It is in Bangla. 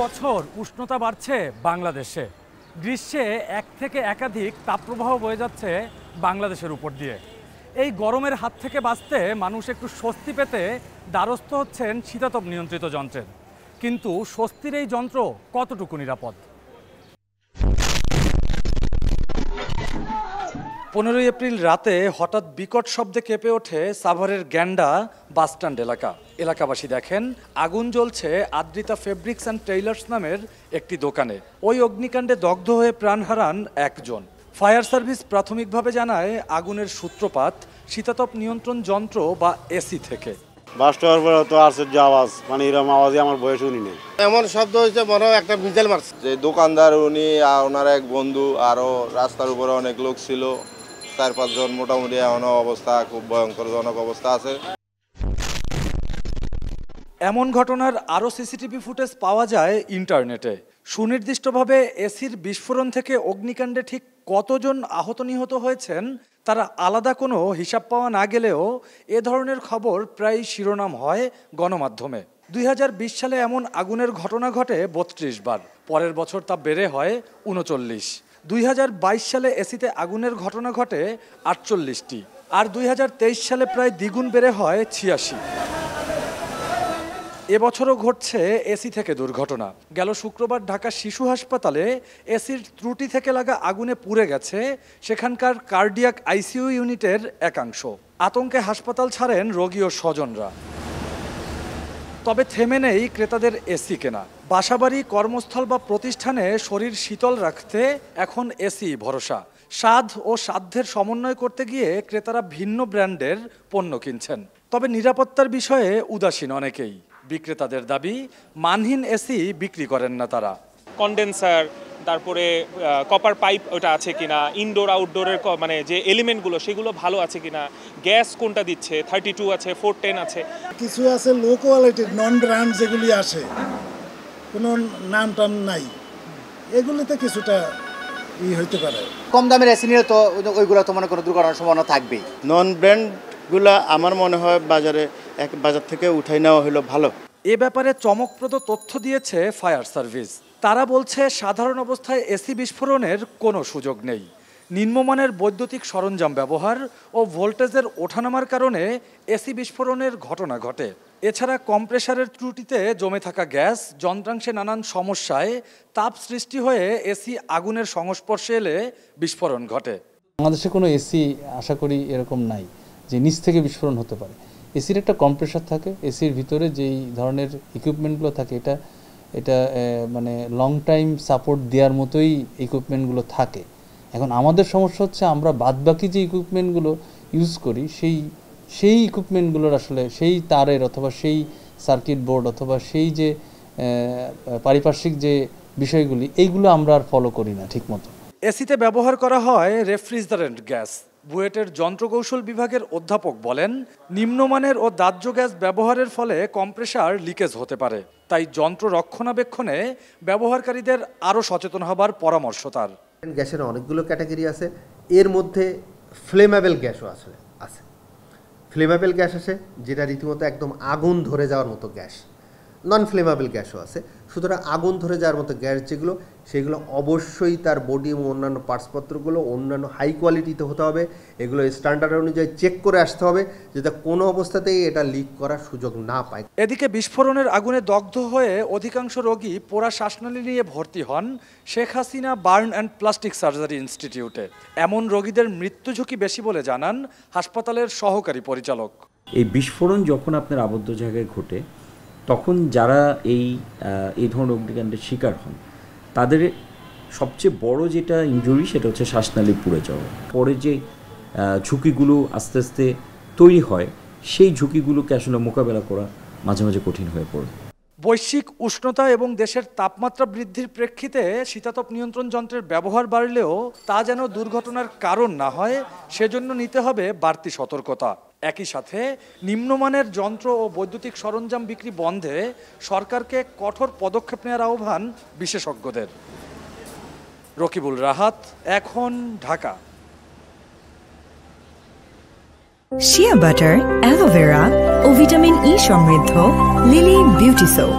বছর উষ্ণতা বাড়ছে বাংলাদেশে। গ্রীষ্মে এক থেকে একাধিক তাপপ্রবাহ বয়ে যাচ্ছে বাংলাদেশের উপর দিয়ে। এই গরমের হাত থেকে বাঁচতে মানুষ একটু স্বস্তি পেতে দ্বারস্থ হচ্ছেন শীতাতপ নিয়ন্ত্রিত যন্ত্রের। কিন্তু স্বস্তির এই যন্ত্র কতটুকু নিরাপদ? 15 এপ্রিল রাতে হঠাৎ বিকট শব্দে কেঁপে ওঠে সাভারের গ্যান্ডা বাসস্ট্যান্ড এলাকাবাসী দেখেন আগুন জ্বলছে আদ্রিতা ফেব্রিক্স অ্যান্ড টেইলার্স নামের একটি দোকানে। ওই অগ্নিকাণ্ডে দগ্ধ হয়ে প্রাণ হারান একজন। ফায়ার সার্ভিস প্রাথমিকভাবে জানায় আগুনের সূত্রপাত শীতাতপ নিয়ন্ত্রণ যন্ত্র বা এসি থেকে। বাস্ট হওয়ার পরে তো আসে যে আওয়াজ, মানে এরকম আওয়াজই আমার বয়স শুনি নেই। এমন শব্দ হয়েছে মনে হয় একটা মিসাইল মারছে। যে দোকানদার উনি আর ওনার এক বন্ধু, আরও রাস্তার উপরে অনেক লোক ছিল, 4-5 জন মোটামুটি এমনও অবস্থা, খুব ভয়ঙ্করজনক অবস্থা আছে। এমন ঘটনার আরও সিসিটিভি ফুটেজ পাওয়া যায় ইন্টারনেটে। সুনির্দিষ্টভাবে এসির বিস্ফোরণ থেকে অগ্নিকাণ্ডে ঠিক কতজন আহত নিহত হয়েছেন তারা আলাদা কোনো হিসাব পাওয়া না গেলেও এ ধরনের খবর প্রায় শিরোনাম হয় গণমাধ্যমে। 2020 সালে এমন আগুনের ঘটনা ঘটে 32 বার, পরের বছর তা বেড়ে হয় 39। 2022 সালে এসিতে আগুনের ঘটনা ঘটে 48টি, আর 2023 সালে প্রায় দ্বিগুণ বেড়ে হয় 86। এবছরও ঘটছে এসি থেকে দুর্ঘটনা। গেল শুক্রবার ঢাকা শিশু হাসপাতালে এসির ত্রুটি থেকে লাগা আগুনে পুড়ে গেছে সেখানকার কার্ডিয়াক আইসিইউ ইউনিটের একাংশ। আতঙ্কে হাসপাতাল ছাড়েন রোগী ও স্বজনরা। তবে থেমে নেই ক্রেতাদের এসি কেনা। বাসাবাড়ি, কর্মস্থল বা প্রতিষ্ঠানে শরীর শীতল রাখতে এখন এসি ভরসা। স্বাদ ও সাধ্যের সমন্বয় করতে গিয়ে ক্রেতারা ভিন্ন ব্র্যান্ডের পণ্য কিনছেন। তবে নিরাপত্তার বিষয়ে উদাসীন অনেকেই। বিক্রেতাদের দাবি, মানহীন এসি বিক্রি করেন না তারা। কন্ডেন্সার, তারপরে কপার পাইপ ওটা আছে কিনা, ইনডোর আউটডোরের মানে যে এলিমেন্টগুলো সেগুলো ভালো আছে কিনা, গ্যাস কোনটা দিচ্ছে, 32 আছে, 410 আছে। কিছু আছে লো কোয়ালিটির নন ব্র্যান্ড যেগুলি আসে, কোনো নাম টাম নাই, এগুলিতে কিছুটা হইতে পারে। কম দামের এসি নিলে তো ওইগুলো তো মনে কোনো দুর্ঘটনার সম্ভাবনা থাকবেই। নন ব্র্যান্ডগুলা আমার মনে হয় বাজার থেকে উঠাই নেওয়া হলো ভালো। এ ব্যাপারে চমকপ্রদ তথ্য দিয়েছে ফায়ার সার্ভিস। তারা বলছে সাধারণ অবস্থায় এসি বিস্ফোরণের কোনো সুযোগ নেই। নিম্নমানের বৈদ্যুতিক সরঞ্জাম ব্যবহার ও ভোল্টেজের ওঠানামার কারণে এসি বিস্ফোরণের ঘটনা ঘটে। এছাড়া কম্প্রেসারের ত্রুটিতে জমে থাকা গ্যাস যন্ত্রাংশে নানান সমস্যায় তাপ সৃষ্টি হয়ে এসি আগুনের সংস্পর্শে এলে বিস্ফোরণ ঘটে। বাংলাদেশে কোনো এসি আশা করি এরকম নাই যে নিচ থেকে বিস্ফোরণ হতে পারে। এসির একটা কম্প্রেসার থাকে, এসির ভিতরে যেই ধরনের ইকুইপমেন্টগুলো থাকে এটা মানে লং টাইম সাপোর্ট দেওয়ার মতোই ইকুইপমেন্টগুলো থাকে। এখন আমাদের সমস্যা হচ্ছে আমরা বাদবাকি যে ইকুইপমেন্টগুলো ইউজ করি সেই ইকুইপমেন্টগুলোর আসলে সেই তারের অথবা সেই সার্কিট বোর্ড অথবা সেই যে পারিপার্শ্বিক যে বিষয়গুলি এইগুলো আমরা আর ফলো করি না ঠিকমতো। এসিতে ব্যবহার করা হয় রেফ্রিজারেন্ট গ্যাস। বুয়েটের যন্ত্রকৌশল বিভাগের অধ্যাপক বলেন, নিম্নমানের ও দাহ্য গ্যাস ব্যবহারের ফলে কম্প্রেসার লিকেজ হতে পারে। তাই যন্ত্র রক্ষণাবেক্ষণে ব্যবহারকারীদের আরও সচেতন হবার পরামর্শ তার। গ্যাসের অনেকগুলো ক্যাটাগরি আছে, এর মধ্যে ফ্লেমেবল গ্যাসও আছে। ফ্লেমেবল গ্যাস আছে যেটা রীতিমতো একদম আগুন ধরে যাওয়ার মতো গ্যাস, নন ফ্লেমেবল গ্যাসও আছে। সুতরাং আগুন ধরে যাওয়ার মতো গ্যাস যেগুলো, সেগুলো অবশ্যই তার বডি এবং অন্যান্য পার্টসপত্রগুলো অন্যান্য হাই কোয়ালিটিতে হতে হবে। এগুলো স্ট্যান্ডার্ড অনুযায়ী চেক করে আসতে হবে যাতে কোনো অবস্থাতেই এটা লিক করার সুযোগ না পায়। এদিকে বিস্ফোরণের আগুনে দগ্ধ হয়ে অধিকাংশ রোগী পোড়া শ্বাসনালী নিয়ে ভর্তি হন Sheikh Hasina burn and plastic surgery ইনস্টিটিউটে। এমন রোগীদের মৃত্যু ঝুঁকি বেশি বলে জানান হাসপাতালের সহকারী পরিচালক। এই বিস্ফোরণ যখন আপনার আবদ্ধ জায়গায় ঘটে তখন যারা এই ধরনের অগ্নিকাণ্ডের শিকার হন তাদের সবচেয়ে বড় যেটা ইনজুরি সেটা হচ্ছে শ্বাসনালী পুড়ে যাওয়া। পরে যে ঝুঁকিগুলো আস্তে আস্তে তৈরি হয় সেই ঝুঁকিগুলোকে আসলে মোকাবেলা করা মাঝে মাঝে কঠিন হয়ে পড়ে। বৈশ্বিক উষ্ণতা এবং দেশের তাপমাত্রা বৃদ্ধির প্রেক্ষিতে শীতাতপ নিয়ন্ত্রণ যন্ত্রের ব্যবহার বাড়লেও তা যেন দুর্ঘটনার কারণ না হয় সেজন্য নিতে হবে বাড়তি সতর্কতা। একই সাথে নিম্নমানের যন্ত্র ও বৈদ্যুতিক সরঞ্জাম বিক্রি বন্ধে সরকারকে কঠোর পদক্ষেপ নেওয়ার আহ্বান বিশেষজ্ঞদের। রকিবুল রাহাত, এখন, ঢাকা। শিয়া বাটার, অ্যালোভেরা ও ভিটামিন ই সমৃদ্ধ লিলি বিউটি সোপ।